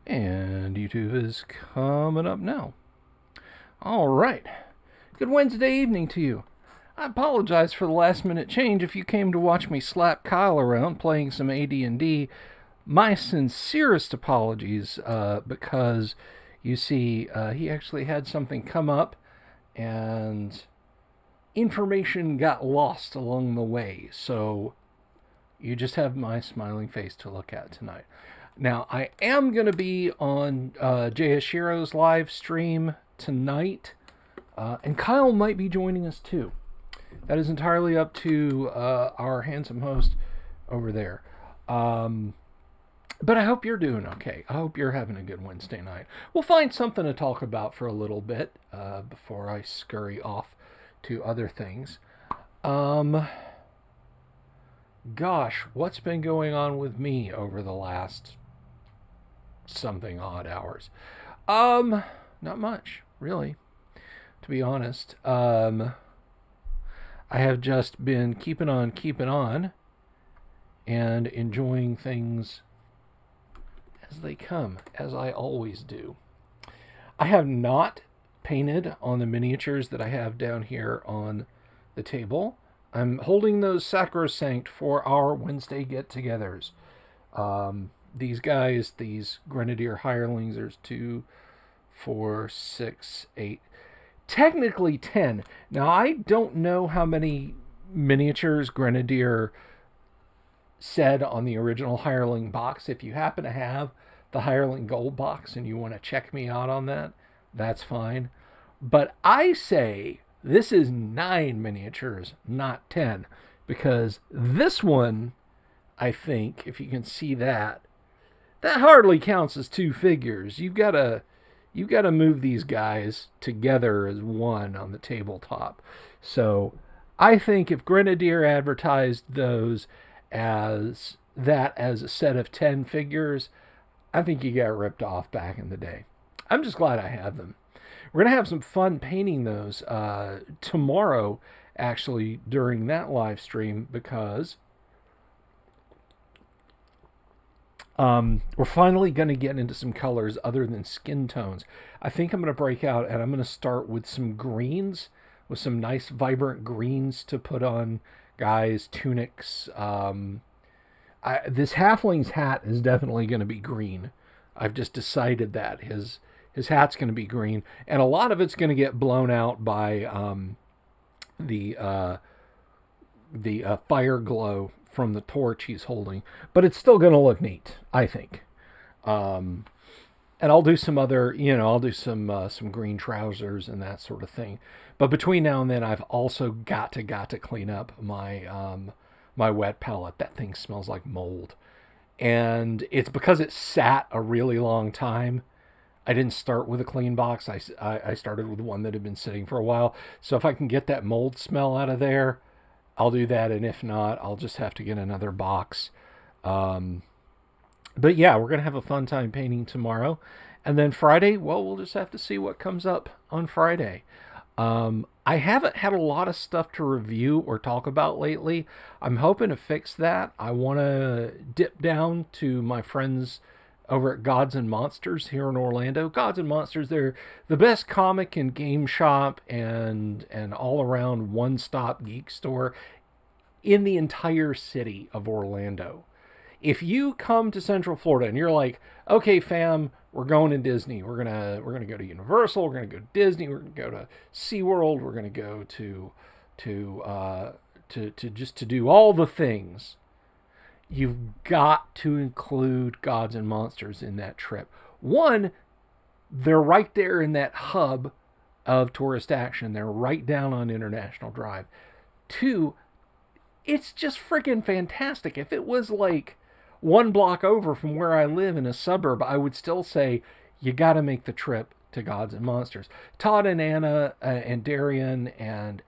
And YouTube is coming up now. All right. Good Wednesday evening to you. I apologize for the last minute change if you came to watch me slap Kyle around playing some AD&D. My sincerest apologies because you see he actually had something come up and information got lost along the way. So you just have my smiling face to look at tonight. Now, I am going to be on Jayashiro's live stream tonight, and Kyle might be joining us too. That is entirely up to our handsome host over there. But I hope you're doing okay. I hope you're having a good Wednesday night. We'll find something to talk about for a little bit before I scurry off to other things. Gosh, what's been going on with me over the last something odd hours? Not much, really, to be honest. I have just been keeping on, and enjoying things as they come, as I always do. I have not painted on the miniatures that I have down here on the table. I'm holding those sacrosanct for our Wednesday get-togethers. These guys, these Grenadier hirelings, there's 2, 4, 6, 8, technically 10. Now, I don't know how many miniatures Grenadier said on the original hireling box. If you happen to have the hireling gold box and you want to check me out on that, that's fine. But I say this is 9 miniatures, not 10, because this one, I think, if you can see that hardly counts as 2 figures. You've got to move these guys together as one on the tabletop. So I think if Grenadier advertised those as a set of 10 figures, I think you got ripped off back in the day. I'm just glad I have them. We're going to have some fun painting those tomorrow, actually, during that live stream, because we're finally going to get into some colors other than skin tones. I think I'm going to break out, and I'm going to start with some greens, with some nice vibrant greens to put on guys' tunics. This halfling's hat is definitely going to be green. I've just decided that his hat's going to be green, and a lot of it's going to get blown out by the fire glow from the torch he's holding, but it's still going to look neat, I think. And I'll do some other, I'll do some green trousers and that sort of thing. But between now and then, I've also got to clean up my my wet palette. That thing smells like mold, and it's because it sat a really long time. I didn't start with a clean box. I started with one that had been sitting for a while. So if I can get that mold smell out of there, I'll do that. And if not, I'll just have to get another box. But yeah, we're going to have a fun time painting tomorrow. And then Friday, well, we'll just have to see what comes up on Friday. I haven't had a lot of stuff to review or talk about lately. I'm hoping to fix that. I want to dip down to my friends over at Gods and Monsters here in Orlando. Gods and Monsters, they're the best comic and game shop and all-around one-stop geek store in the entire city of Orlando. If you come to Central Florida and you're like, okay, fam, we're going to Disney. We're gonna go to Universal. We're gonna go to Disney. We're gonna go to SeaWorld. We're gonna go to do all the things. You've got to include Gods and Monsters in that trip. One, they're right there in that hub of tourist action. They're right down on International Drive. Two, it's just freaking fantastic. If it was like one block over from where I live in a suburb, I would still say you got to make the trip to Gods and Monsters. Todd and Anna and Darian and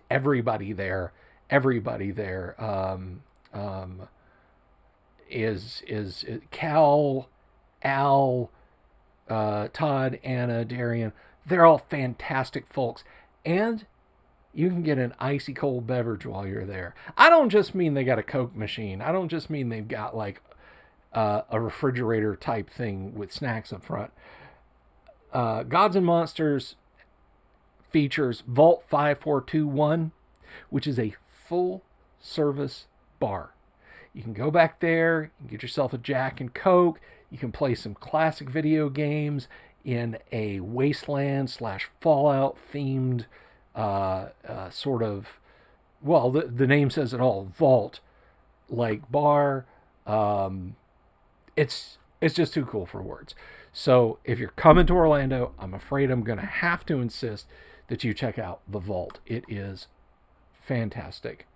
everybody there is Cal, Al, Todd, Anna, Darian. They're all fantastic folks, and you can get an icy cold beverage while you're there. I don't just mean they got a Coke machine. I don't just mean they've got like a refrigerator type thing with snacks up front. Gods and Monsters features Vault 5421, which is a full service bar. You can go back there, you can get yourself a Jack and Coke, you can play some classic video games in a Wasteland slash Fallout themed sort of, well, the name says it all, vault like bar. It's just too cool for words. So if you're coming to Orlando, I'm afraid I'm going to have to insist that you check out the Vault. It is fantastic.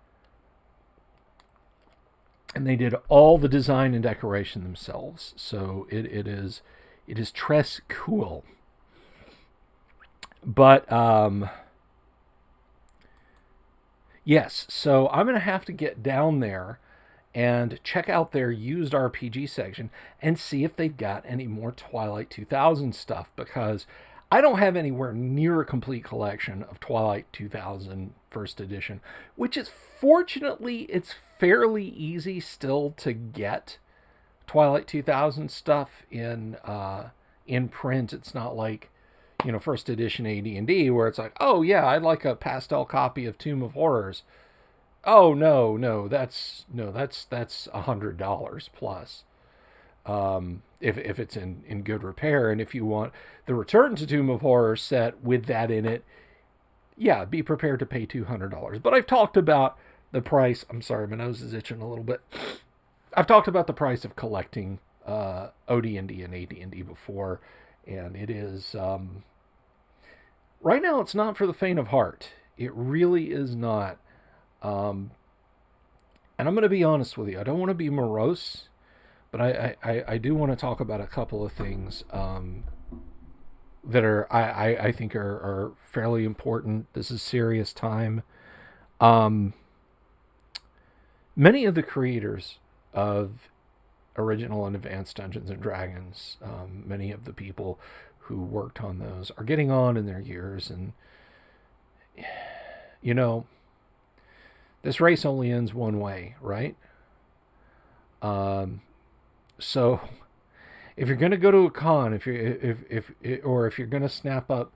And they did all the design and decoration themselves. So it is tres cool. But yes, so I'm going to have to get down there and check out their used RPG section and see if they've got any more Twilight 2000 stuff, because I don't have anywhere near a complete collection of Twilight 2000 first edition, which is, fortunately, it's fairly easy still to get Twilight 2000 stuff in print. It's not like, first edition AD&D where it's like, oh yeah, I'd like a pastel copy of Tomb of Horrors. Oh no, that's $100 plus. If it's in good repair, and if you want the Return to Tomb of Horrors set with that in it, yeah, be prepared to pay $200. But I've talked about the price. I'm sorry, my nose is itching a little bit. I've talked about the price of collecting OD&D and AD&D before, and it is right now. It's not for the faint of heart. It really is not. And I'm going to be honest with you. I don't want to be morose, but I do want to talk about a couple of things that are I think are fairly important. This is serious time. Many of the creators of original and advanced Dungeons and Dragons, many of the people who worked on those are getting on in their years, and this race only ends one way, right? So if you're going to go to a con, if you're going to snap up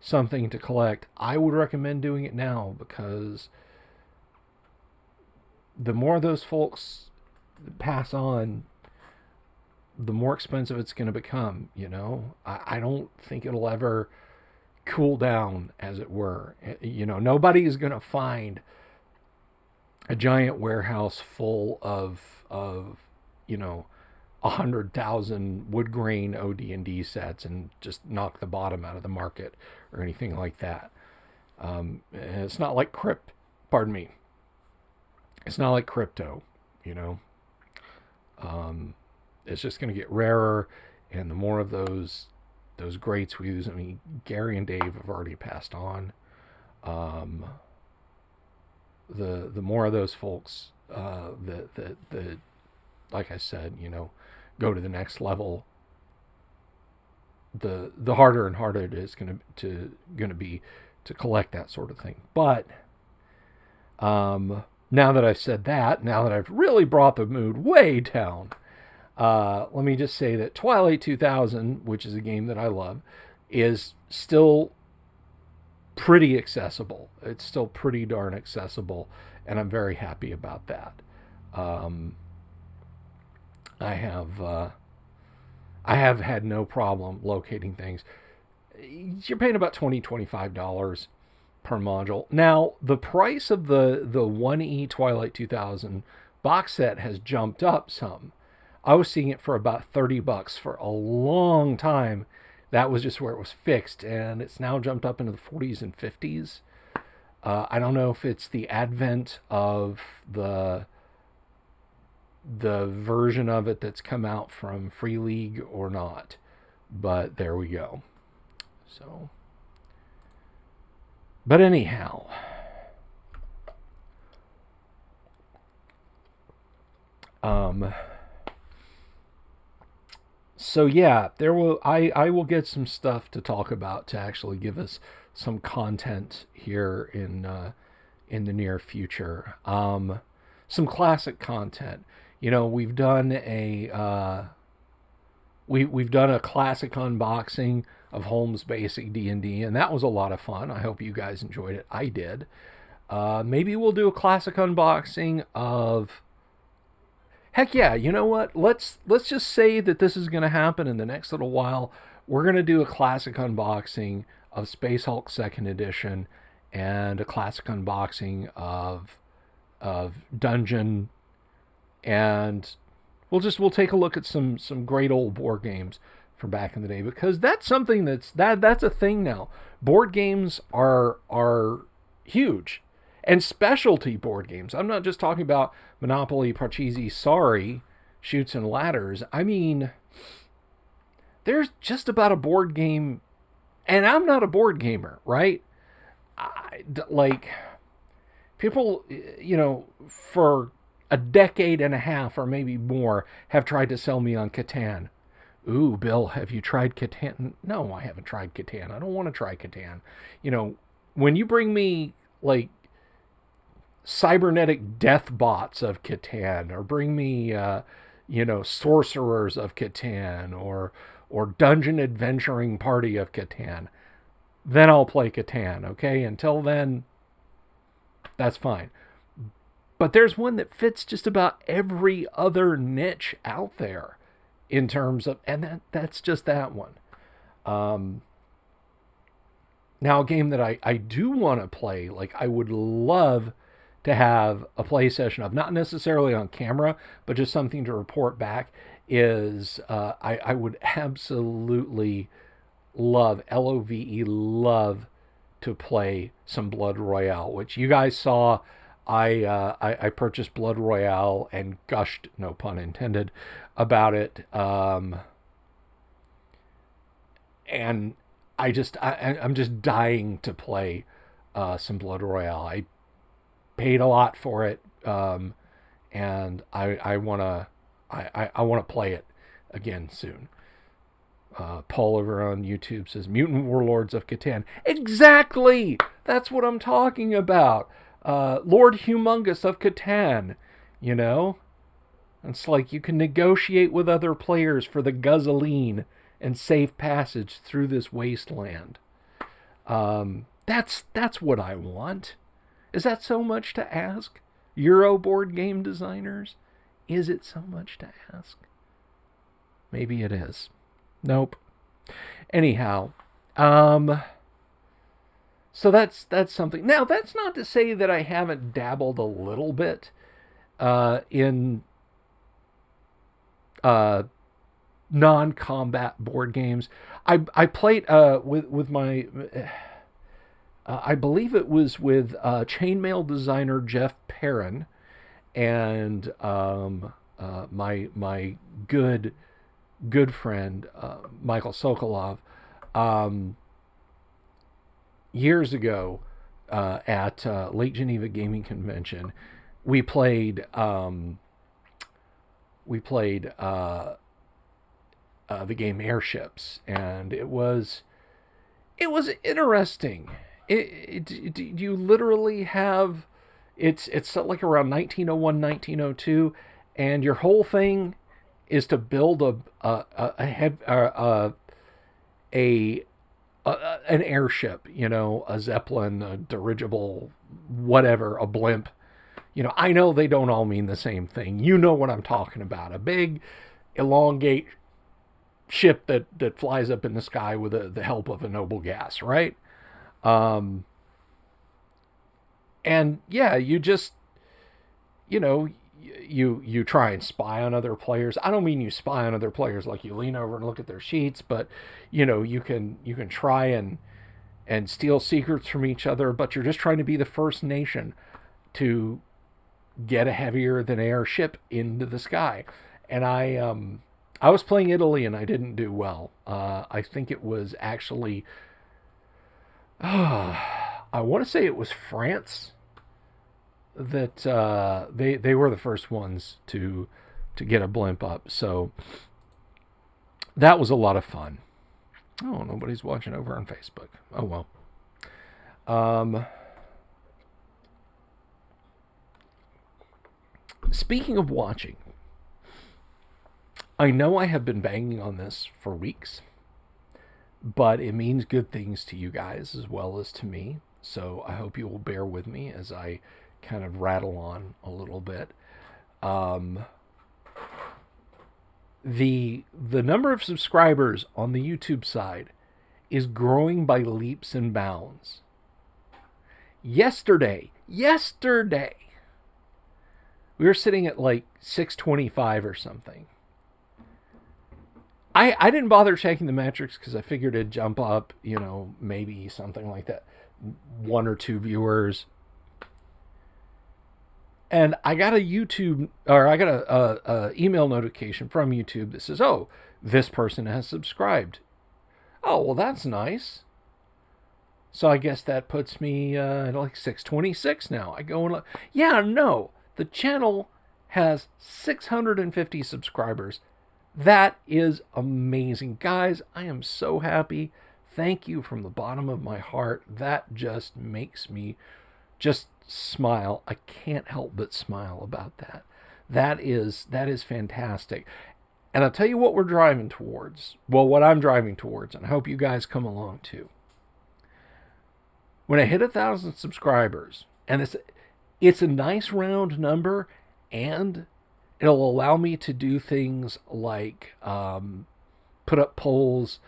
something to collect, I would recommend doing it now, because the more those folks pass on, the more expensive it's going to become. I don't think it'll ever cool down, as it were. Nobody is going to find a giant warehouse full of 100,000 wood grain OD&D sets and just knock the bottom out of the market or anything like that. It's not like It's not like crypto, It's just going to get rarer, and the more of those greats we use. I mean, Gary and Dave have already passed on. The more of those folks that like I said, go to the next level, the harder and harder it is going to be to collect that sort of thing. But now that I've said that, now that I've really brought the mood way down, let me just say that Twilight 2000, which is a game that I love, is still pretty accessible. It's still pretty darn accessible, and I'm very happy about that. I have had no problem locating things. You're paying about $25 per module. Now, the price of the 1E Twilight 2000 box set has jumped up some. I was seeing it for about $30 for a long time. That was just where it was fixed, and it's now jumped up into the 40s and 50s. I don't know if it's the advent of the version of it that's come out from Free League or not, but there we go. So, but anyhow, so yeah, I will get some stuff to talk about to actually give us some content here in the near future. Some classic content. we've done we've done a classic unboxing of Holmes Basic D&D, and that was a lot of fun. I hope you guys enjoyed it. I did. Maybe we'll do a classic unboxing of. Heck yeah! You know what? Let's just say that this is going to happen in the next little while. We're going to do a classic unboxing of Space Hulk Second Edition, and a classic unboxing of Dungeon, and we'll take a look at some great old board games from back in the day, because that's something that's a thing now. Board games are huge, and specialty board games. I'm not just talking about Monopoly, Parcheesi, Sorry, Chutes and Ladders. I mean, there's just about a board game, and I'm not a board gamer, right? Like, people, for a decade and a half or maybe more have tried to sell me on Catan. Ooh, Bill, have you tried Catan? No, I haven't tried Catan. I don't want to try Catan. When you bring me, like, cybernetic death bots of Catan, or bring me, sorcerers of Catan, or dungeon adventuring party of Catan, then I'll play Catan, okay? Until then, that's fine. But there's one that fits just about every other niche out there in terms of, and that's just that one. Now, a game that I do want to play, like I would love to have a play session of, not necessarily on camera, but just something to report back, is I would absolutely love, love to play some Blood Royale, which you guys saw. I purchased Blood Royale and gushed, no pun intended, about it. And I'm just dying to play some Blood Royale. I paid a lot for it, and I wanna play it again soon. Paul over on YouTube says Mutant Warlords of Catan. Exactly, that's what I'm talking about. Lord Humongous of Catan. It's like you can negotiate with other players for the guzzling and safe passage through this wasteland. That's what I want. Is that so much to ask? Euro board game designers? Is it so much to ask? Maybe it is. Nope. Anyhow, so that's something. Now, that's not to say that I haven't dabbled a little bit in non-combat board games. I played with my I believe it was with chainmail designer Jeff Perrin and my good friend Michael Sokolov years ago at Lake Geneva Gaming Convention. We played the game Airships, and it was interesting. You literally have it's like around 1901, 1902, and your whole thing is to build an airship, a Zeppelin, a dirigible, whatever, a blimp. I know they don't all mean the same thing. You know what I'm talking about. A big, elongate ship that flies up in the sky with the help of a noble gas, right? And yeah, you just, you try and spy on other players. I don't mean you spy on other players like you lean over and look at their sheets, but you can try and steal secrets from each other, but you're just trying to be the first nation to get a heavier than air ship into the sky. And I was playing Italy and I didn't do well. I think it was actually I want to say it was France that they were the first ones to get a blimp up. So that was a lot of fun. Oh, nobody's watching over on Facebook. Oh well. Speaking of watching, I know I have been banging on this for weeks, but it means good things to you guys as well as to me. So I hope you will bear with me as I kind of rattle on a little bit. Um, the number of subscribers on the YouTube side is growing by leaps and bounds. Yesterday, we were sitting at like 625 or something. I didn't bother checking the metrics because I figured it'd jump up, maybe something like that. 1 or 2 viewers. And I got a email notification from YouTube that says, "Oh, this person has subscribed." Oh, well, that's nice. So I guess that puts me at like 626 now. I go and look. Yeah, no, the channel has 650 subscribers. That is amazing. Guys, I am so happy. Thank you from the bottom of my heart. That just makes me just smile. I can't help but smile about that. That is fantastic. And I'll tell you what we're driving towards. Well, what I'm driving towards, and I hope you guys come along too. When I hit 1,000 subscribers, and it's a nice round number, and it'll allow me to do things like put up polls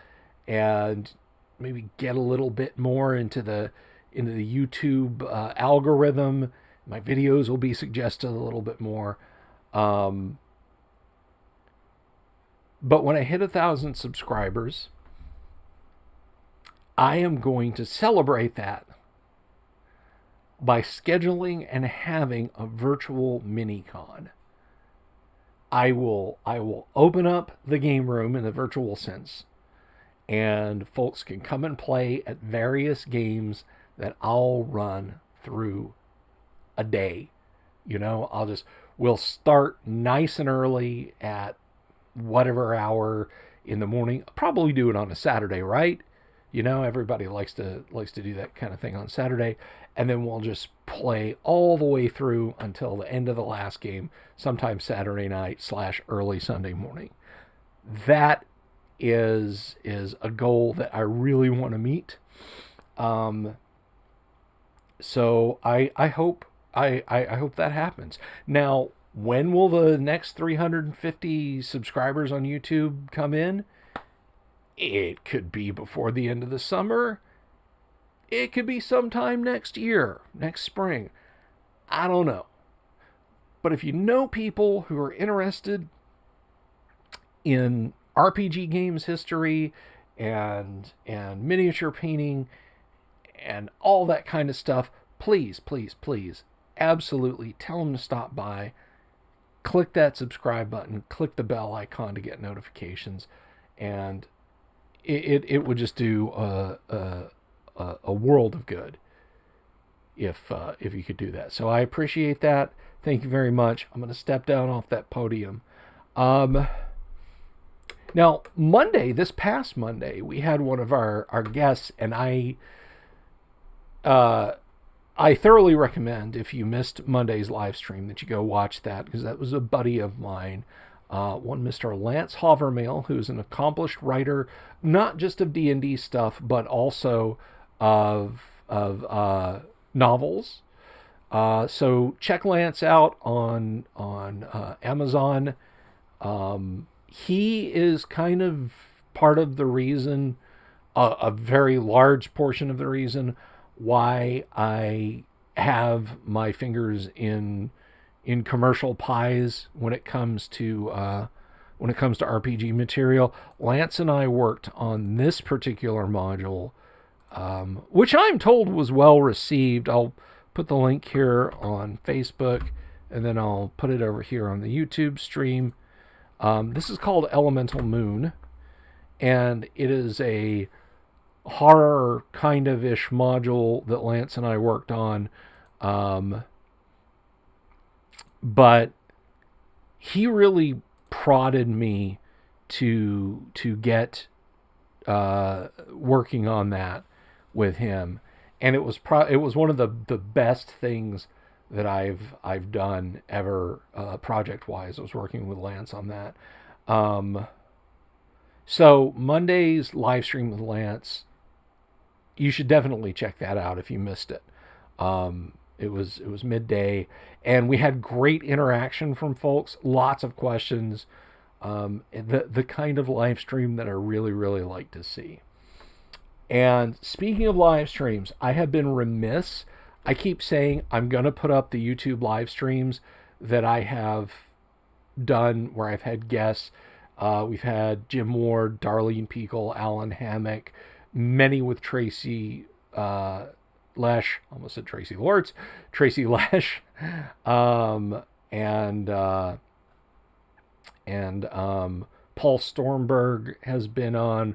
and maybe get a little bit more into the YouTube algorithm. My videos will be suggested a little bit more. But when I hit 1,000 subscribers, I am going to celebrate that by scheduling and having a virtual mini-con. I will open up the game room in the virtual sense, and folks can come and play at various games that I'll run through a day. We'll start nice and early at whatever hour in the morning. I'll probably do it on a Saturday, right? Everybody likes to do that kind of thing on Saturday. And then we'll just play all the way through until the end of the last game, sometime Saturday night / early Sunday morning. That is a goal that I really want to meet. So I hope that happens. Now, when will the next 350 subscribers on YouTube come in? It could be before the end of the summer. It could be sometime next year, next spring. I don't know. But if you know people who are interested in RPG games history and miniature painting and all that kind of stuff, please, absolutely tell them to stop by. Click that subscribe button, click the bell icon to get notifications, and it would just do a world of good if you could do that. So I appreciate that. Thank you very much. I'm going to step down off that podium. Now, this past Monday, we had one of our guests, and I thoroughly recommend, if you missed Monday's live stream, that you go watch that, because that was a buddy of mine, one Mr. Lance Hovermail, who's an accomplished writer, not just of D&D stuff, but also of novels. So check Lance out on Amazon. He is kind of part of the reason, a very large portion of the reason why I have my fingers in commercial pies when it comes to RPG material. Lance and I worked on this particular module, which I'm told was well received. I'll put the link here on Facebook, and then I'll put it over here on the YouTube stream. This is called Elemental Moon, and it is a horror kind of ish module that Lance and I worked on. But he really prodded me to get working on that with him, and it was one of the best things that I've done ever, project wise. I was working with Lance on that. So Monday's live stream with Lance, you should definitely check that out if you missed it. It was midday, and we had great interaction from folks. Lots of questions. The kind of live stream that I really really like to see. And speaking of live streams, I have been remiss. I keep saying I'm gonna put up the YouTube live streams that I have done where I've had guests. We've had Jim Ward, Darlene Piekle, Alan Hammock, many with Tracy Lesh. Almost said Tracy Lords. Tracy Lesh, and Paul Stormberg has been on.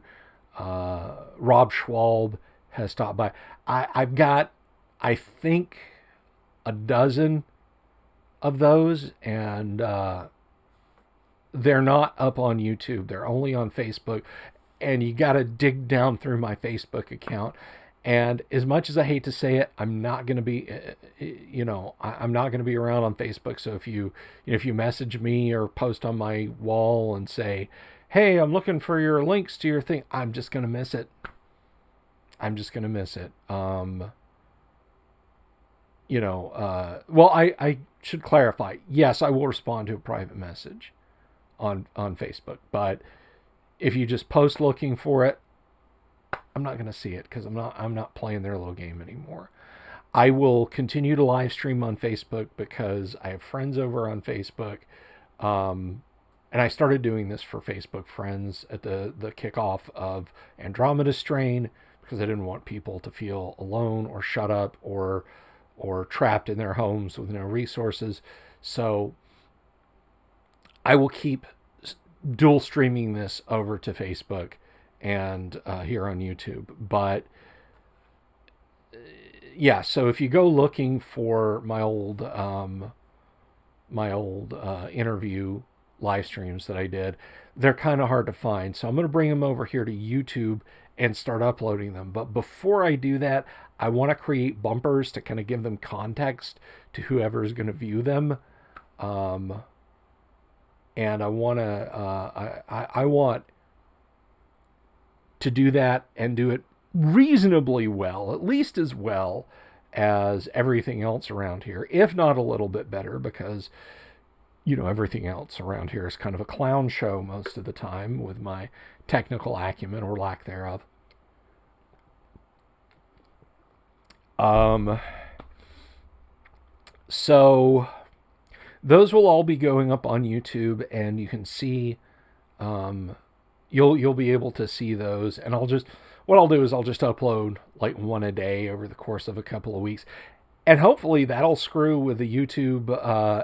Rob Schwalb has stopped by. I've got, I think, a dozen of those, and they're not up on YouTube. They're only on Facebook, and you got to dig down through my Facebook account. And as much as I hate to say it, I'm not going to be, I'm not going to be around on Facebook. So if you message me or post on my wall and say, "Hey, I'm looking for your links to your thing," I'm just going to miss it. I'm just going to miss it. Well, I should clarify. Yes, I will respond to a private message on Facebook, but if you just post looking for it, I'm not going to see it because I'm not playing their little game anymore. I will continue to live stream on Facebook because I have friends over on Facebook. And I started doing this for Facebook friends at the kickoff of Andromeda Strain because I didn't want people to feel alone or shut up or trapped in their homes with no resources. So I will keep dual streaming this over to Facebook and here on YouTube. But yeah, so if you go looking for my old interview live streams that I did, they're kind of hard to find. So I'm going to bring them over here to YouTube and start uploading them. But before I do that, I want to create bumpers to kind of give them context to whoever is going to view them. And I want to, I want to do that and do it reasonably well, at least as well as everything else around here, if not a little bit better, because everything else around here is kind of a clown show most of the time with my technical acumen or lack thereof. So those will all be going up on YouTube, and you can see, you'll be able to see those. And what I'll do is I'll just upload like one a day over the course of a couple of weeks. And hopefully that'll screw with the YouTube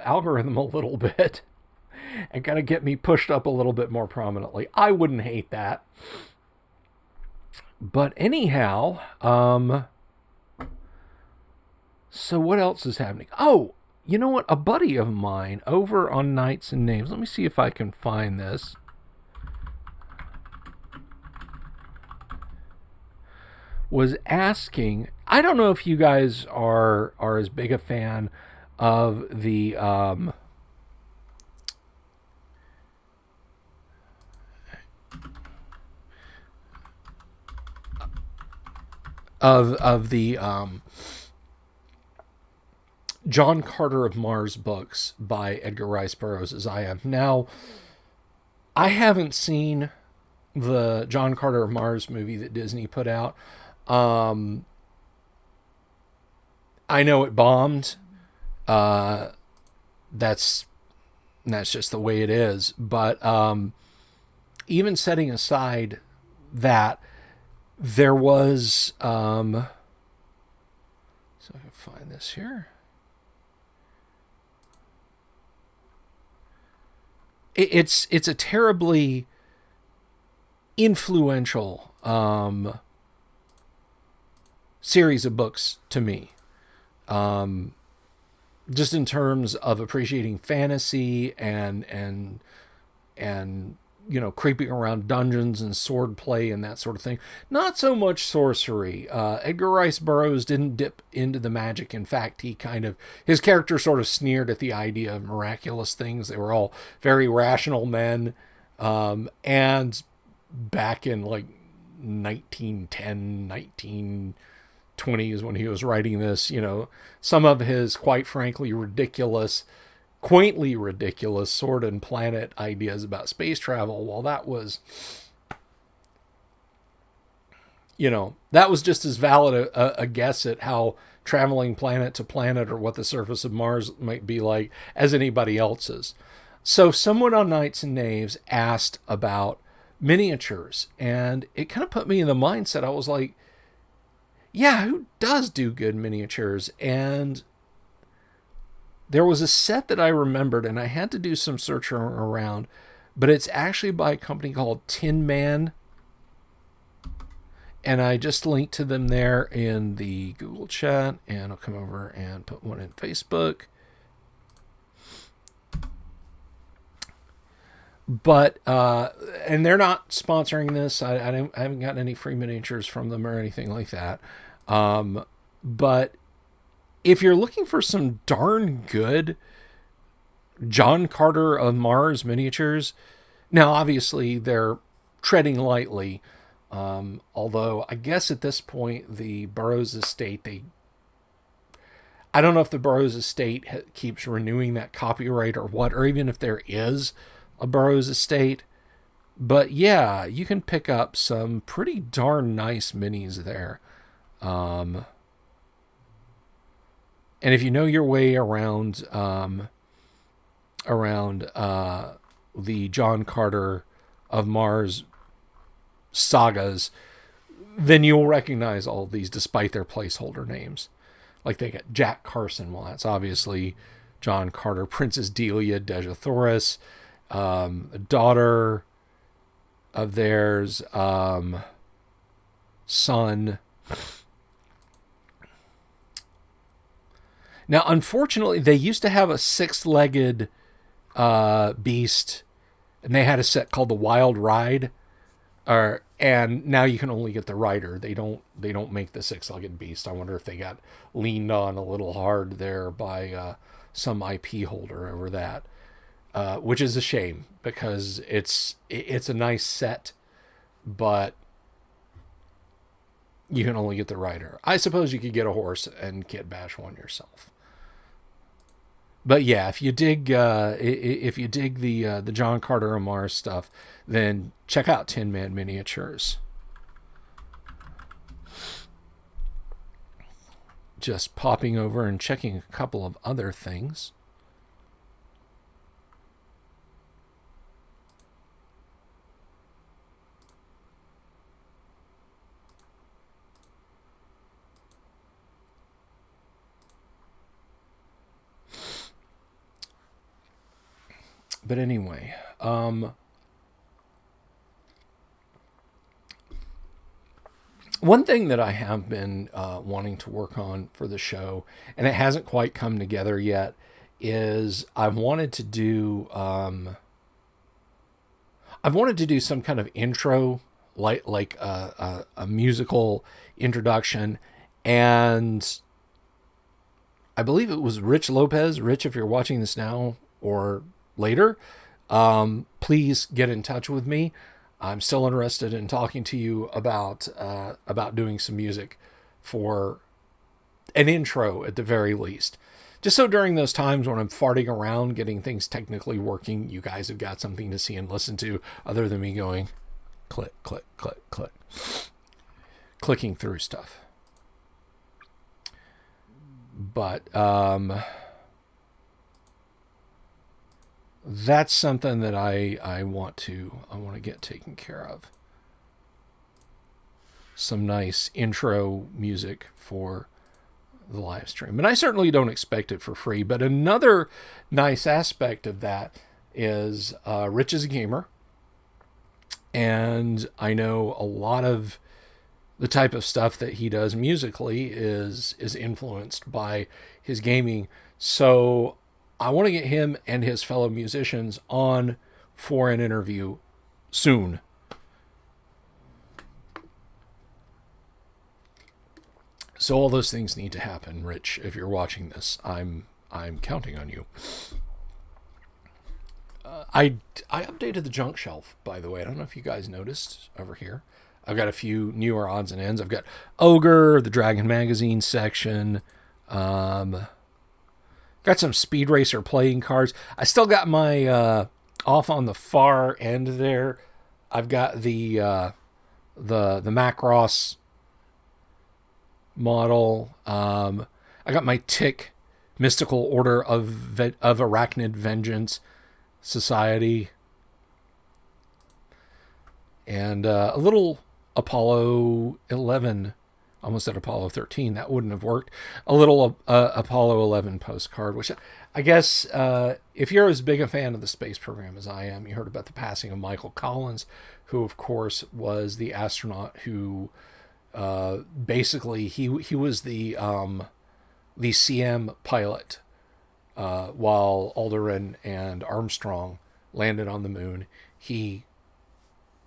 algorithm a little bit and kind of get me pushed up a little bit more prominently. I wouldn't hate that. But anyhow, so what else is happening? Oh, you know what? A buddy of mine over on Nights and Names. Let me see if I can find this. Was asking, I don't know if you guys are as big a fan of the John Carter of Mars books by Edgar Rice Burroughs as I am. Now, I haven't seen the John Carter of Mars movie that Disney put out. I know it bombed. That's just the way it is. But even setting aside that, there was so I can find this here. It's a terribly influential series of books to me. Just in terms of appreciating fantasy and creeping around dungeons and swordplay and that sort of thing. Not so much sorcery. Edgar Rice Burroughs didn't dip into the magic. In fact, his character sort of sneered at the idea of miraculous things. They were all very rational men. And back in like 1910, 1920s when he was writing this, some of his quite frankly ridiculous, quaintly ridiculous sword and planet ideas about space travel, well, that was just as valid a guess at how traveling planet to planet or what the surface of Mars might be like as anybody else's. So someone on Knights and Knaves asked about miniatures, and it kind of put me in the mindset. I was like, yeah, who does do good miniatures? And there was a set that I remembered, and I had to do some searching around, but it's actually by a company called Tin Man. And I just linked to them there in the Google chat, and I'll come over and put one in Facebook. But, and they're not sponsoring this. I haven't gotten any free miniatures from them or anything like that. But if you're looking for some darn good John Carter of Mars miniatures, now obviously they're treading lightly. Although I guess at this point, the Burroughs estate, I don't know if the Burroughs estate keeps renewing that copyright or what, or even if there is a Burroughs estate. But yeah, you can pick up some pretty darn nice minis there. And if you know your way around the John Carter of Mars sagas, then you'll recognize all of these despite their placeholder names. Like they got Jack Carson. Well, that's obviously John Carter. Princess Delia Dejathoris, a daughter of theirs, son. Now, unfortunately, they used to have a six-legged beast, and they had a set called the Wild Ride. And now you can only get the rider. They don't make the six-legged beast. I wonder if they got leaned on a little hard there by some IP holder over that, which is a shame because it's a nice set, but you can only get the rider. I suppose you could get a horse and kit bash one yourself. But yeah, if you dig the John Carter of Mars stuff, then check out Tin Man Miniatures. Just popping over and checking a couple of other things. But anyway, one thing that I have been wanting to work on for the show, and it hasn't quite come together yet, is I've wanted to do some kind of intro, like a musical introduction, and I believe it was Rich Lopez. Rich, if you're watching this now or later, please get in touch with me. I'm still interested in talking to you about doing some music for an intro at the very least. Just so during those times when I'm farting around getting things technically working, you guys have got something to see and listen to other than me going click, click, click, click, clicking through stuff. But that's something that I want to get taken care of. Some nice intro music for the live stream. And I certainly don't expect it for free, but another nice aspect of that is Rich is a gamer. And I know a lot of the type of stuff that he does musically is influenced by his gaming. So I want to get him and his fellow musicians on for an interview soon. So all those things need to happen, Rich. If you're watching this, I'm counting on you. I updated the junk shelf, by the way. I don't know if you guys noticed over here. I've got a few newer odds and ends. I've got Ogre, the Dragon Magazine section. Got some Speed Racer playing cards. I still got my off on the far end there. I've got the Macross model. I got my Tick Mystical Order of Arachnid Vengeance Society, and a little Apollo 11, almost at Apollo 13. That wouldn't have worked. A little Apollo 11 postcard, which I guess if you're as big a fan of the space program as I am, you heard about the passing of Michael Collins, who of course was the astronaut who basically he was the CM pilot while Aldrin and Armstrong landed on the moon. He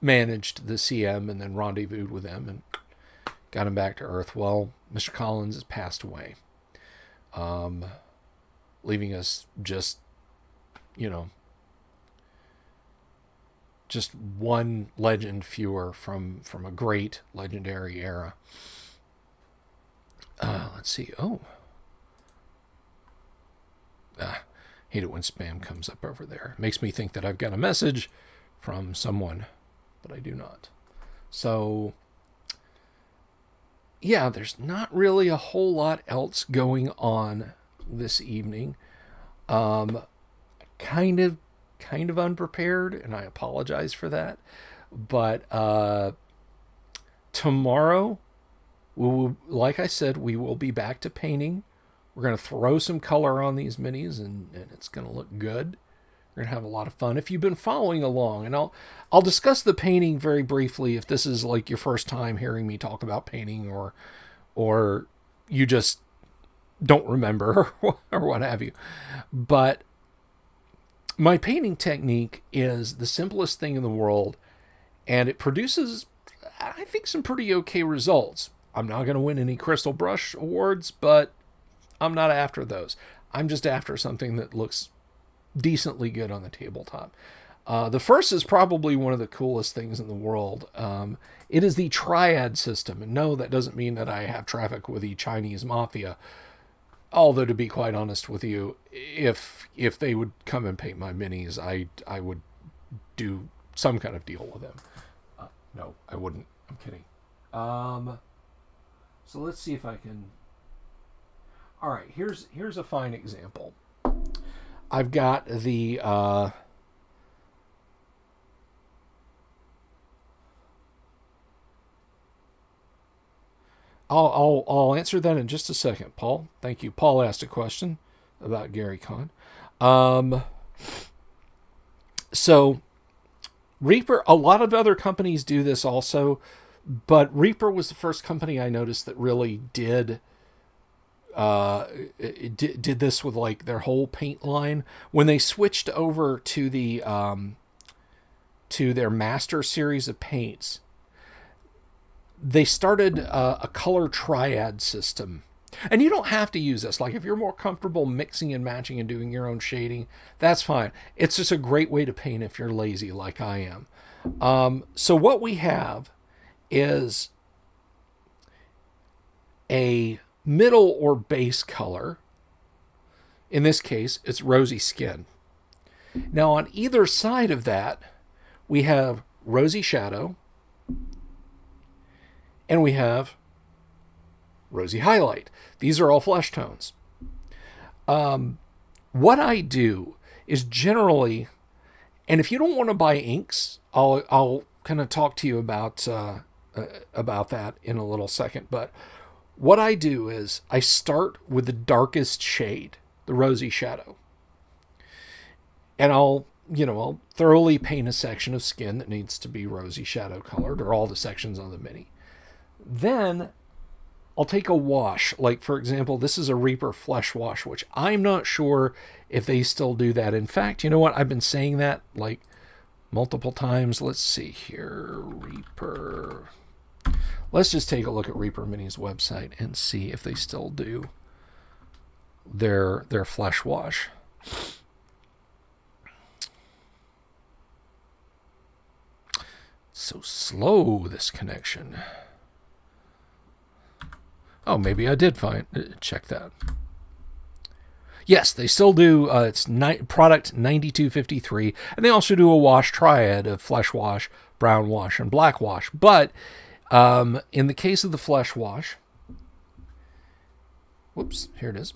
managed the CM and then rendezvoused with them and got him back to Earth. Well, Mr. Collins has passed away, leaving us just one legend fewer from a great legendary era. Let's see. Hate it when spam comes up over there. Makes me think that I've got a message from someone, but I do not. So, yeah, there's not really a whole lot else going on this evening. Kind of unprepared, and I apologize for that. But tomorrow, like I said, we will be back to painting. We're going to throw some color on these minis, and it's going to look good. We're going to have a lot of fun. If you've been following along, and I'll discuss the painting very briefly if this is like your first time hearing me talk about painting, or you just don't remember or what have you. But my painting technique is the simplest thing in the world, and it produces, I think, some pretty okay results. I'm not going to win any Crystal Brush awards, but I'm not after those. I'm just after something that looks decently good on the tabletop. The first is probably one of the coolest things in the world. It is the triad system. And no, that doesn't mean that I have traffic with the Chinese mafia. Although, to be quite honest with you, if they would come and paint my minis, I would do some kind of deal with them. No, I wouldn't. I'm kidding. So let's see if I can... All right, here's a fine example. I've got the I'll answer that in just a second, Paul. Thank you. Paul asked a question about Gary Kahn. So Reaper, a lot of other companies do this also, but Reaper was the first company I noticed that really did this with like their whole paint line. When they switched over to the to their master series of paints, they started a color triad system. And you don't have to use this. Like, if you're more comfortable mixing and matching and doing your own shading, that's fine. It's just a great way to paint if you're lazy like I am. So what we have is a middle or base color. In this case, it's rosy skin. Now, on either side of that, we have rosy shadow, and we have rosy highlight. These are all flesh tones. What I do is generally, and if you don't want to buy inks, I'll kind of talk to you about that in a little second. But what I do is I start with the darkest shade, the rosy shadow, and I'll thoroughly paint a section of skin that needs to be rosy shadow colored, or all the sections on the mini. Then I'll take a wash. Like, for example, this is a Reaper Flesh Wash, which I'm not sure if they still do that. In fact, you know what? I've been saying that like multiple times. Let's see here. Reaper. Let's just take a look at Reaper Mini's website and see if they still do their Flesh Wash. So slow, this connection. Oh, maybe I did check that. Yes, they still do. It's product 9253, and they also do a wash triad of flesh wash, brown wash, and black wash. But in the case of the flesh wash, whoops, here it is.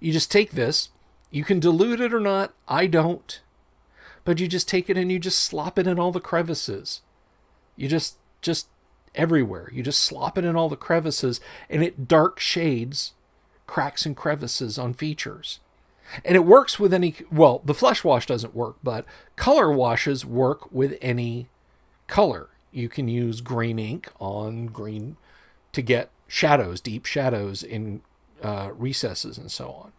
You just take this. You can dilute it or not. I don't. But you just take it and you just slop it in all the crevices. You just everywhere. You just slop it in all the crevices, and it dark shades cracks and crevices on features. And it works with any, well, the flesh wash doesn't work, but color washes work with any color. You can use green ink on green to get shadows, deep shadows in recesses and so on.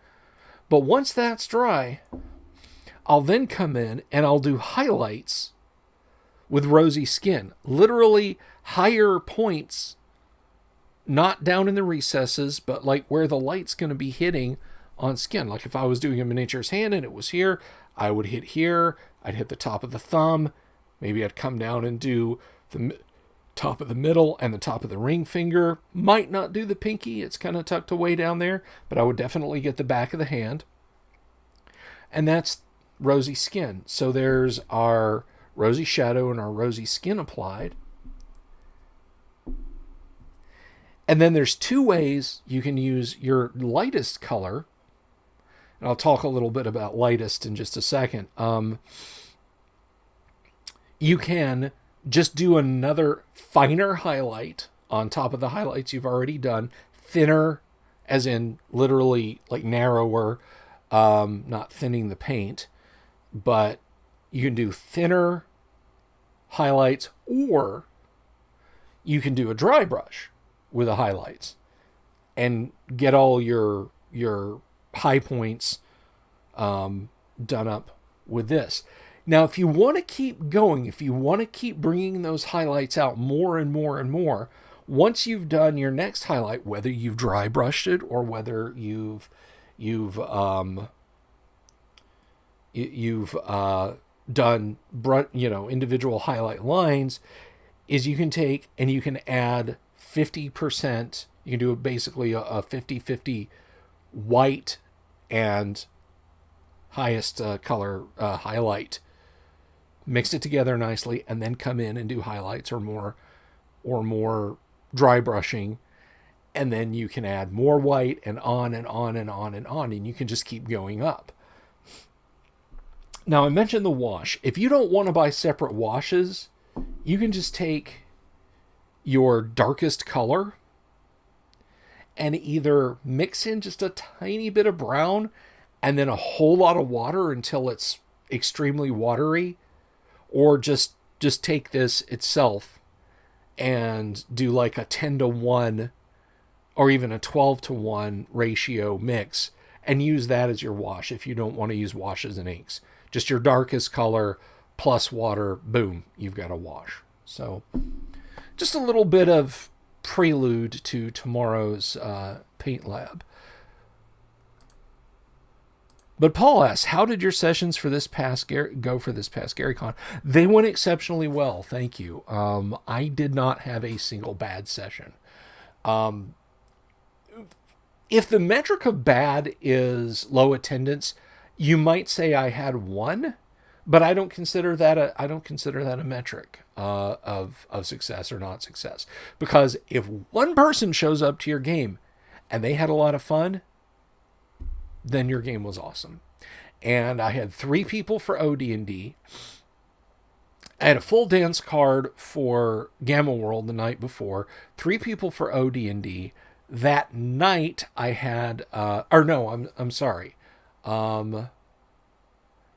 But once that's dry, I'll then come in and I'll do highlights with rosy skin. Literally higher points, not down in the recesses, but like where the light's going to be hitting on skin. Like if I was doing a miniature's hand and it was here, I would hit here. I'd hit the top of the thumb. Maybe I'd come down and do the top of the middle and the top of the ring finger. Might not do the pinky. It's kind of tucked away down there, but I would definitely get the back of the hand. And that's rosy skin. So there's our rosy shadow and our rosy skin applied. And then there's two ways you can use your lightest color. And I'll talk a little bit about lightest in just a second. You can just do another finer highlight on top of the highlights you've already done. Thinner, as in literally like narrower, not thinning the paint. But you can do thinner highlights, or you can do a dry brush with the highlights and get all your high points done up with this. Now, if you want to keep going, if you want to keep bringing those highlights out more and more and more, once you've done your next highlight, whether you've dry brushed it or whether you've done individual highlight lines, is you can take and you can add 50%. You can do basically a 50-50 white and highest color highlight. Mix it together nicely and then come in and do highlights or more dry brushing. And then you can add more white and on and on and on and on. And you can just keep going up. Now, I mentioned the wash. If you don't want to buy separate washes, you can just take your darkest color and either mix in just a tiny bit of brown and then a whole lot of water until it's extremely watery, or just take this itself and do like a 10-to-1 or even a 12-to-1 ratio mix and use that as your wash if you don't want to use washes and inks. Just your darkest color plus water, boom, you've got a wash. So just a little bit of prelude to tomorrow's paint lab. But Paul asks, how did your sessions for this past go for this past GaryCon? They went exceptionally well, thank you. I did not have a single bad session. If the metric of bad is low attendance, you might say I had one, but I don't consider that a metric of success or not success. Because if one person shows up to your game and they had a lot of fun, then your game was awesome. And I had 3 people for OD&D. I had a full dance card for Gamma World the night before. 3 people for OD&D. That night I had, I'm sorry.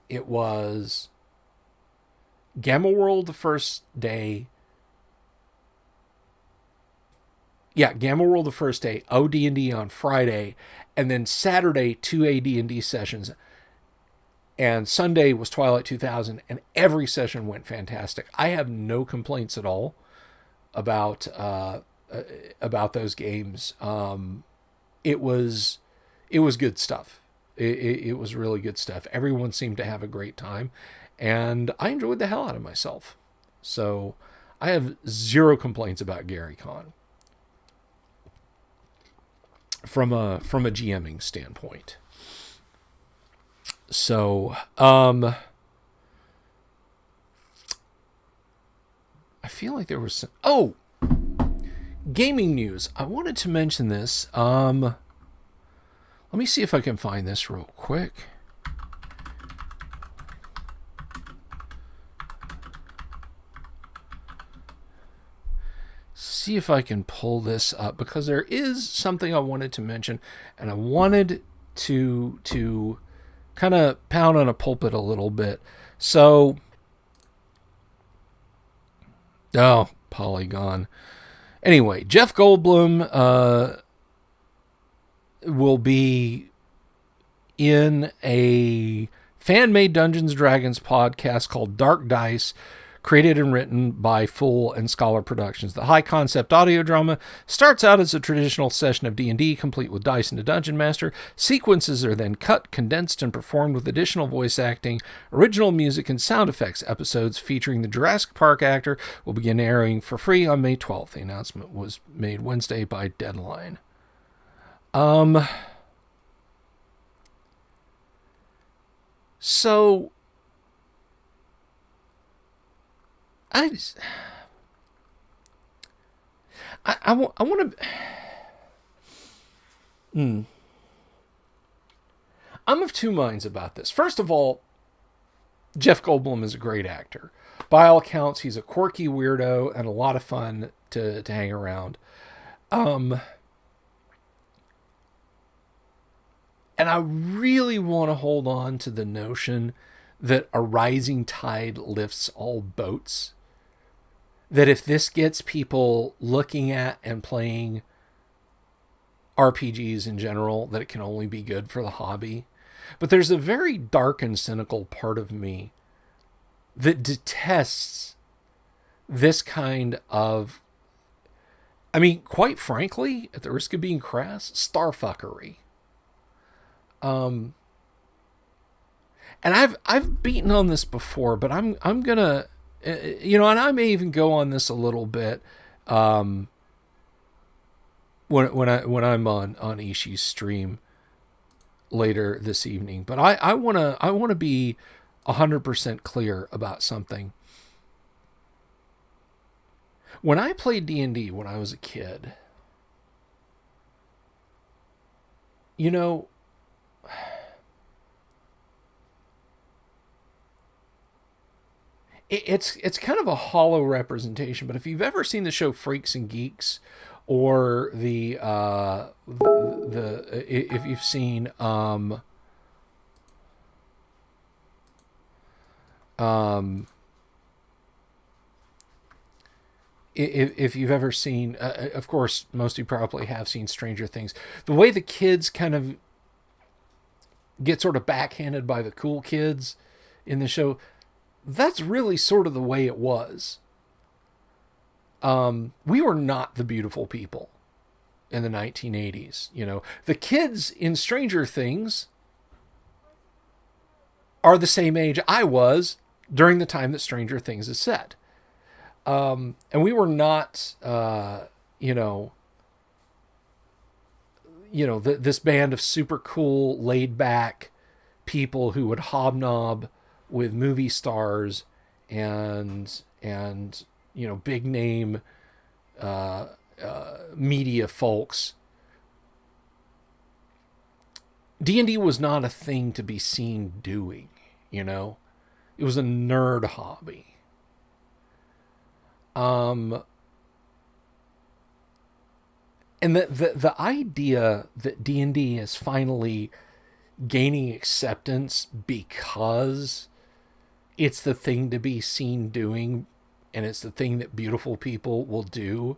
It was Gamma World the first day. Yeah, Gamma World the first day, OD&D on Friday, and then Saturday 2 AD&D sessions. And Sunday was Twilight 2000, and every session went fantastic. I have no complaints at all about those games. It was good stuff. It was really good stuff. Everyone seemed to have a great time, and I enjoyed the hell out of myself. So I have zero complaints about Gary Con from a GMing standpoint. So I feel like there was some, gaming news. I wanted to mention this. Let me see if I can find this real quick. See if I can pull this up, because there is something I wanted to mention, and I wanted to kind of pound on a pulpit a little bit. So, Polygon. Anyway, Jeff Goldblum will be in a fan-made Dungeons & Dragons podcast called Dark Dice, created and written by Fool and Scholar Productions. The high-concept audio drama starts out as a traditional session of D&D, complete with dice and a dungeon master. Sequences are then cut, condensed, and performed with additional voice acting, original music, and sound effects. Episodes featuring the Jurassic Park actor will begin airing for free on May 12th. The announcement was made Wednesday by Deadline. So I want to. I'm of two minds about this. First of all, Jeff Goldblum is a great actor. By all accounts, he's a quirky weirdo and a lot of fun to hang around. And I really want to hold on to the notion that a rising tide lifts all boats. That if this gets people looking at and playing RPGs in general, that it can only be good for the hobby. But there's a very dark and cynical part of me that detests this kind of, I mean, quite frankly, at the risk of being crass, starfuckery. And I've beaten on this before, but I'm gonna, and I may even go on this a little bit, when I'm on Ishii's stream later this evening. But I wanna be 100% clear about something. When I played D&D when I was a kid, it's kind of a hollow representation, but if you've ever seen the show Freaks and Geeks, or the if you've seen if you've ever seen, of course, most of you probably have seen Stranger Things, the way the kids kind of get sort of backhanded by the cool kids in the show, that's really sort of the way it was. We were not the beautiful people in the 1980s. The kids in Stranger Things are the same age I was during the time that Stranger Things is set. And we were not, this band of super cool, laid back people who would hobnob with movie stars and big name media folks. D&D was not a thing to be seen doing, It was a nerd hobby. And the idea that D&D is finally gaining acceptance because it's the thing to be seen doing, and it's the thing that beautiful people will do,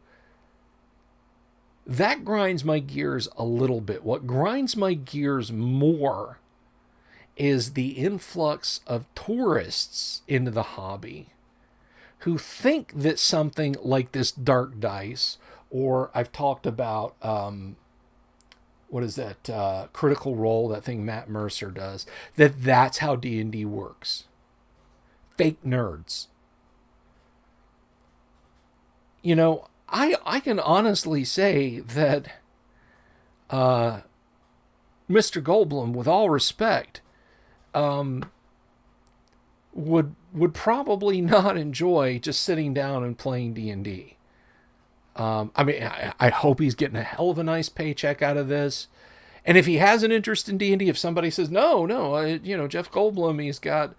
that grinds my gears a little bit. What grinds my gears more is the influx of tourists into the hobby who think that something like this Dark Dice, or I've talked about, what is that, Critical Role, that thing Matt Mercer does, that's how D&D works. Fake nerds. I can honestly say that Mr. Goldblum, with all respect, would probably not enjoy just sitting down and playing D&D. I mean, I hope he's getting a hell of a nice paycheck out of this. And if he has an interest in D&D, if somebody says, no, Jeff Goldblum, he's got,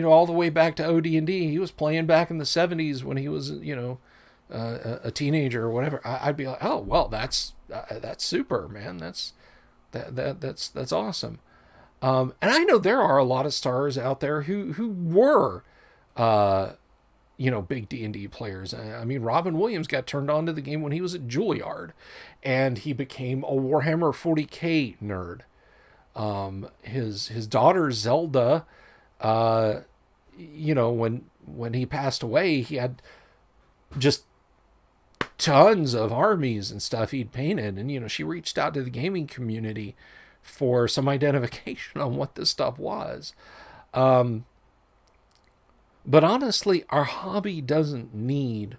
all the way back to OD&D. He was playing back in the 70s when he was, a teenager or whatever. I'd be like, oh, well, that's super, man. That's awesome. And I know there are a lot of stars out there who were, big D&D players. I mean, Robin Williams got turned on to the game when he was at Juilliard, and he became a Warhammer 40K nerd. His daughter Zelda, when he passed away, he had just tons of armies and stuff he'd painted, and she reached out to the gaming community for some identification on what this stuff was. But honestly, our hobby doesn't need,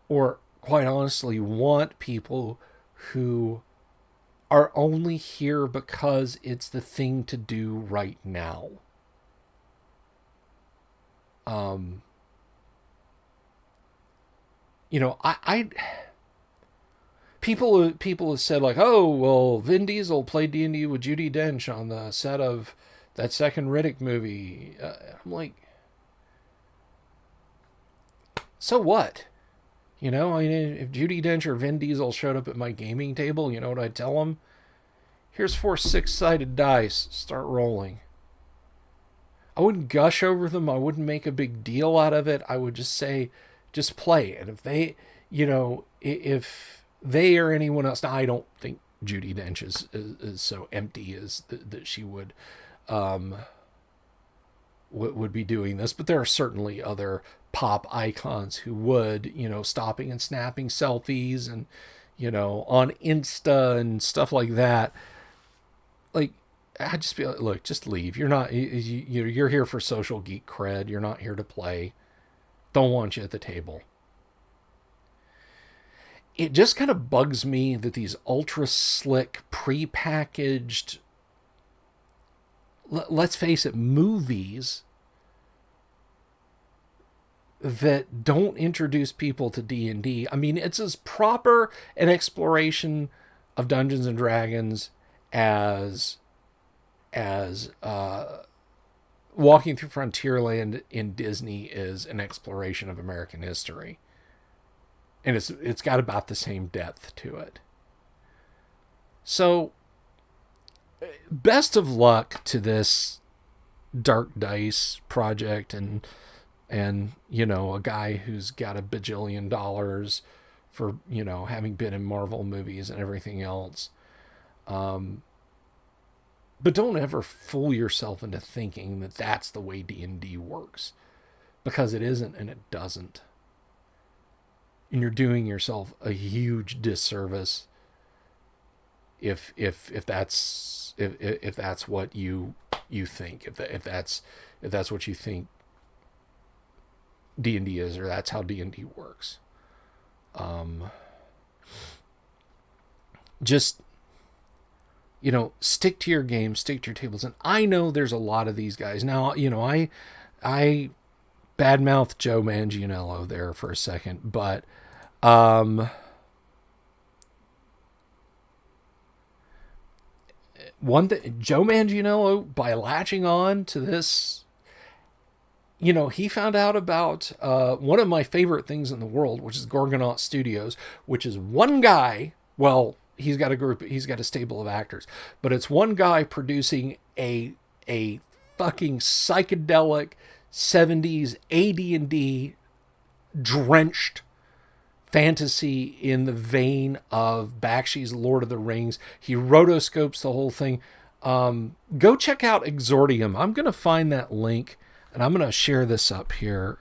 or quite honestly, want people who are only here because it's the thing to do right now. I people have said, like, oh, well, Vin Diesel played D&D with Judi Dench on the set of that second Riddick movie. I'm like, so what? I mean, if Judi Dench or Vin Diesel showed up at my gaming table, you know what I'd tell them? Here's 4 6-sided dice. Start rolling. I wouldn't gush over them. I wouldn't make a big deal out of it. I would just say, just play. And if they, if they or anyone else, now I don't think Judi Dench is so empty as that she would be doing this, but there are certainly other pop icons who would, stopping and snapping selfies and, on Insta and stuff like that. Like, I'd just be like, look, just leave. You're not, you're here for social geek cred. You're not here to play. Don't want you at the table. It just kind of bugs me that these ultra slick, pre-packaged, let's face it, movies that don't introduce people to D&D. I mean, it's as proper an exploration of Dungeons and Dragons as walking through Frontierland in Disney is an exploration of American history. And it's got about the same depth to it. So, best of luck to this Dark Dice project and a guy who's got $1 bajillion for, having been in Marvel movies and everything else. But don't ever fool yourself into thinking that that's the way D&D works, because it isn't, and it doesn't. And you're doing yourself a huge disservice if that's what you think, if that's what you think D&D is, or that's how D&D works. Just, stick to your game, stick to your tables. And I know there's a lot of these guys. Now, I badmouth Joe Manganiello there for a second, but one thing, Joe Manganiello, by latching on to this, he found out about one of my favorite things in the world, which is Gorgonaut Studios, which is one guy. Well, he's got a stable of actors, but it's one guy producing a fucking psychedelic 70s AD&D drenched fantasy in the vein of Bakshi's Lord of the Rings. He rotoscopes the whole thing. Go check out Exordium. I'm going to find that link, and I'm going to share this up here.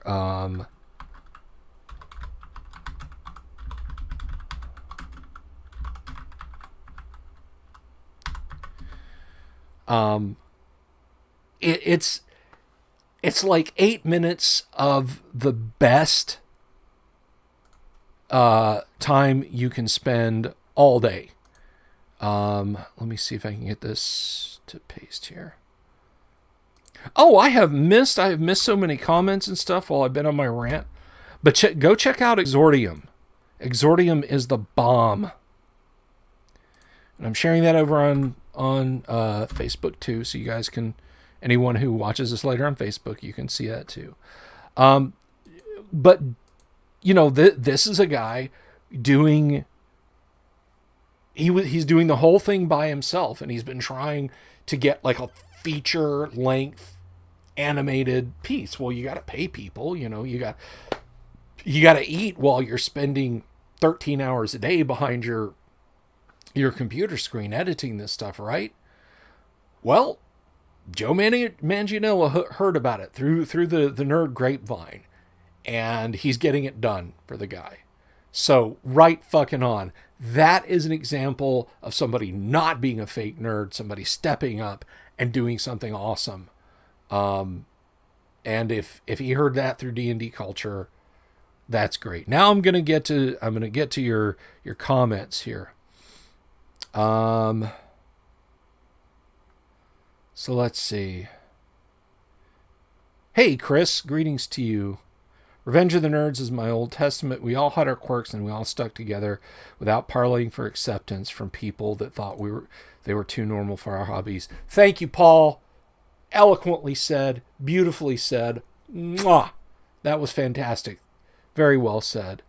It's like 8 minutes of the best time you can spend all day. Let me see if I can get this to paste here. Oh, I have missed so many comments and stuff while I've been on my rant. But go check out Exordium. Exordium is the bomb. And I'm sharing that over on Facebook too, so you guys can, anyone who watches this later on Facebook, you can see that too. But you know, this is a guy doing. He's doing the whole thing by himself, and he's been trying to get like a feature length animated piece. Well, you got to pay people, you know, you got to eat while you're spending 13 hours a day behind your computer screen editing this stuff, right? Well, Joe Manganiello heard about it through the nerd grapevine, and he's getting it done for the guy. So right fucking on. That is an example of somebody not being a fake nerd, somebody stepping up and doing something awesome. And if he heard that through D&D culture, that's great. Now I'm gonna get to your comments here. So let's see. Hey Chris, greetings to you. Revenge of the Nerds is my Old Testament. We all had our quirks and we all stuck together without parlaying for acceptance from people that thought they were too normal for our hobbies. Thank you, Paul. Eloquently said, beautifully said. Mwah! That was fantastic. Very well said.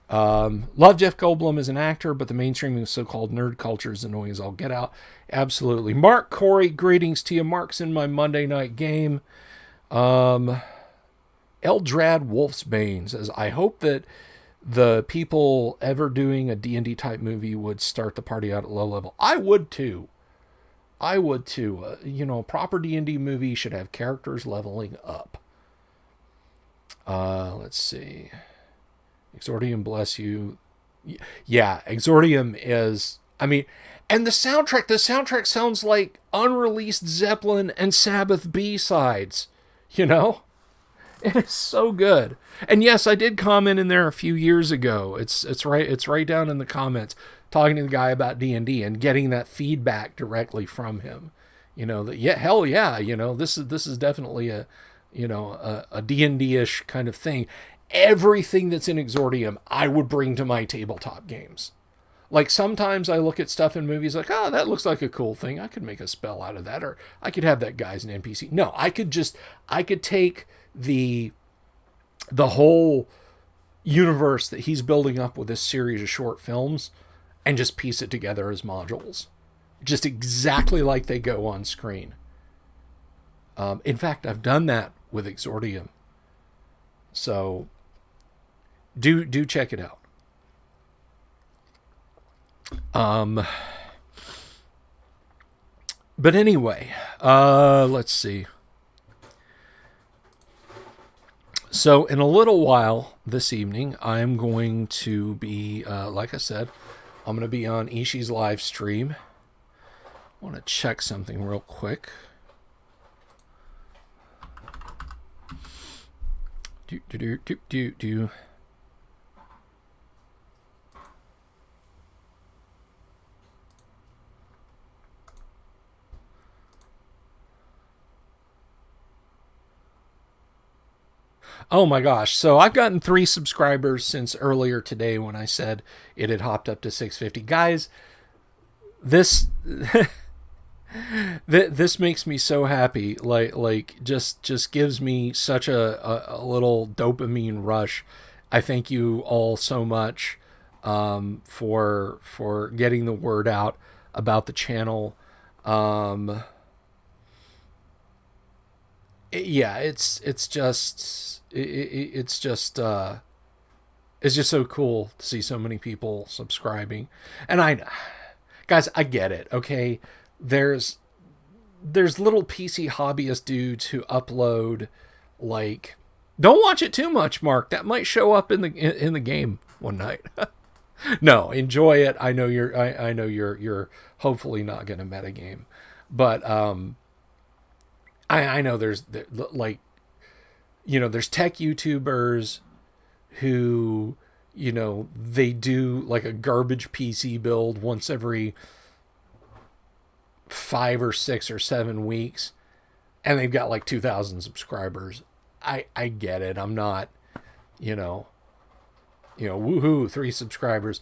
Love Jeff Goldblum as an actor, but the mainstream of so-called nerd culture is annoying as all get out. Absolutely. Mark Corey, greetings to you. Mark's in my Monday night game. Eldrad Wolfsbane says, I hope that the people ever doing a D&D type movie would start the party out at low level. I would too. You know, a proper D&D movie should have characters leveling up. Let's see. Exordium, bless you. Yeah, Exordium is, I mean, and the soundtrack sounds like unreleased Zeppelin and Sabbath B-sides, you know? It is so good. And yes, I did comment in there a few years ago. It's right down in the comments, talking to the guy about D&D and getting that feedback directly from him. You know, that hell yeah, you know, this is definitely a D&D-ish kind of thing. Everything that's in Exordium, I would bring to my tabletop games. Like sometimes I look at stuff in movies like, oh, that looks like a cool thing. I could make a spell out of that, or I could have that guy's an NPC. No, I could take the whole universe that he's building up with this series of short films and just piece it together as modules, just exactly like they go on screen. In fact, I've done that with Exordium, so do check it out. But anyway, let's see. So in a little while this evening, I'm going to be, like I said, I'm going to be on Ishii's live stream. I want to check something real quick. Do. Oh my gosh. So I've gotten 3 subscribers since earlier today when I said it had hopped up to 650. Guys, this this makes me so happy. Like just gives me such a little dopamine rush. I thank you all so much for getting the word out about the channel. It's just so cool to see so many people subscribing. And guys, I get it. Okay. There's little PC hobbyist dudes who upload, like, don't watch it too much, Mark. That might show up in the game one night. No, enjoy it. I know you're hopefully not going to metagame, but, I know there's like, you know, there's tech YouTubers who, they do like a garbage PC build once every 5 or 6 or 7 weeks, and they've got like 2,000 subscribers. I get it. I'm not, woohoo, 3 subscribers.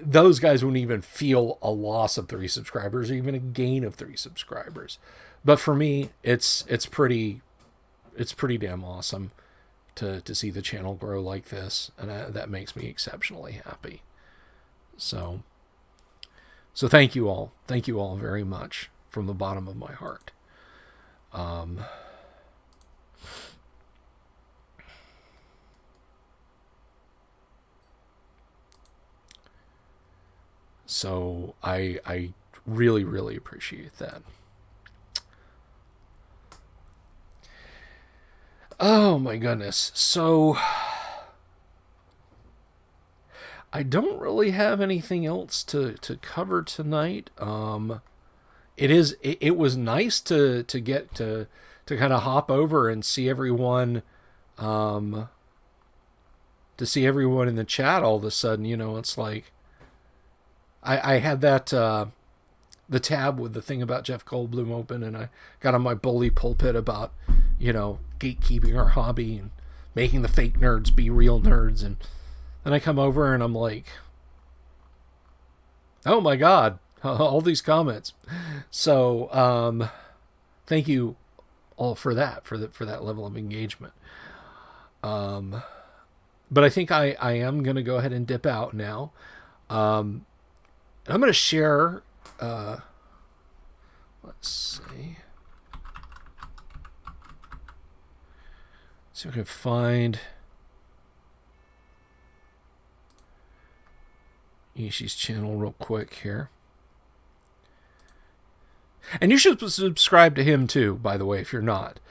Those guys wouldn't even feel a loss of 3 subscribers or even a gain of 3 subscribers. But for me, it's pretty damn awesome to see the channel grow like this, and that makes me exceptionally happy. So thank you all very much from the bottom of my heart. So I really, really appreciate that. Oh my goodness. So I don't really have anything else to cover tonight. It was nice to get to kind of hop over and see everyone, to see everyone in the chat all of a sudden. It's like I had that the tab with the thing about Jeff Goldblum open, and I got on my bully pulpit about gatekeeping our hobby and making the fake nerds be real nerds, and then I come over and I'm like, oh my god, all these comments. So thank you all for that, for that level of engagement. But I think I am going to go ahead and dip out now. I'm going to share, let's see. See if I can find Ishi's channel real quick here. And you should subscribe to him too, by the way, if you're not.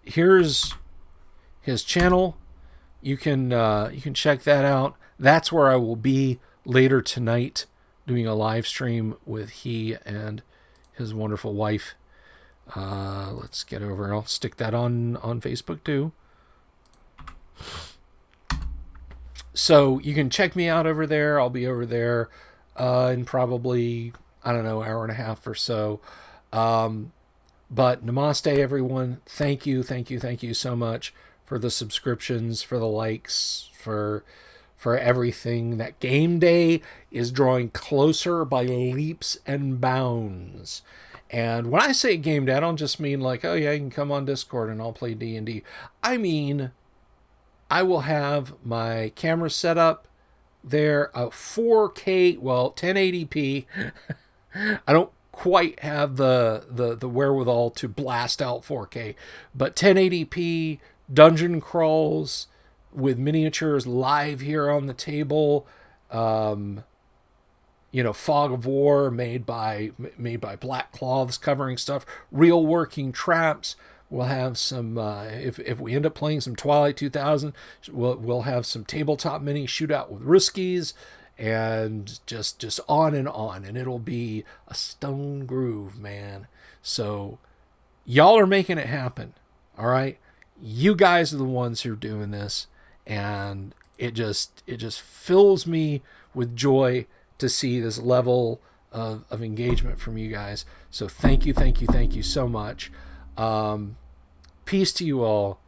Here's his channel. You can check that out. That's where I will be later tonight, doing a live stream with he and his wonderful wife. Let's get over. I'll stick that on Facebook too. So you can check me out over there. I'll be over there in probably, I don't know, hour and a half or so. But namaste, everyone. Thank you so much for the subscriptions, for the likes, for everything. That game day is drawing closer by leaps and bounds. And when I say game day, I don't just mean like, oh yeah, you can come on Discord and I'll play D&D. I mean, I will have my camera set up there, 4K, well, 1080p. I don't quite have the wherewithal to blast out 4K, but 1080p dungeon crawls with miniatures live here on the table. Fog of War made by black cloths covering stuff, real working traps. We'll have some, if we end up playing some Twilight 2000, we'll have some tabletop mini shootout with Riskies, and just on, and it'll be a stone groove, man. So y'all are making it happen. All right. You guys are the ones who are doing this, and it just fills me with joy to see this level of engagement from you guys. So thank you so much. Peace to you all,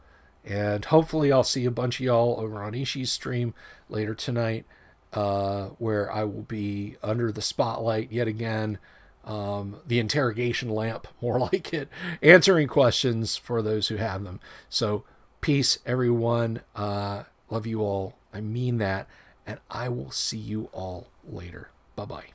and hopefully I'll see a bunch of y'all over on Ishi's stream later tonight, where I will be under the spotlight yet again, the interrogation lamp, more like it, answering questions for those who have them. So peace, everyone. Love you all. I mean that. And I will see you all later. Bye-bye.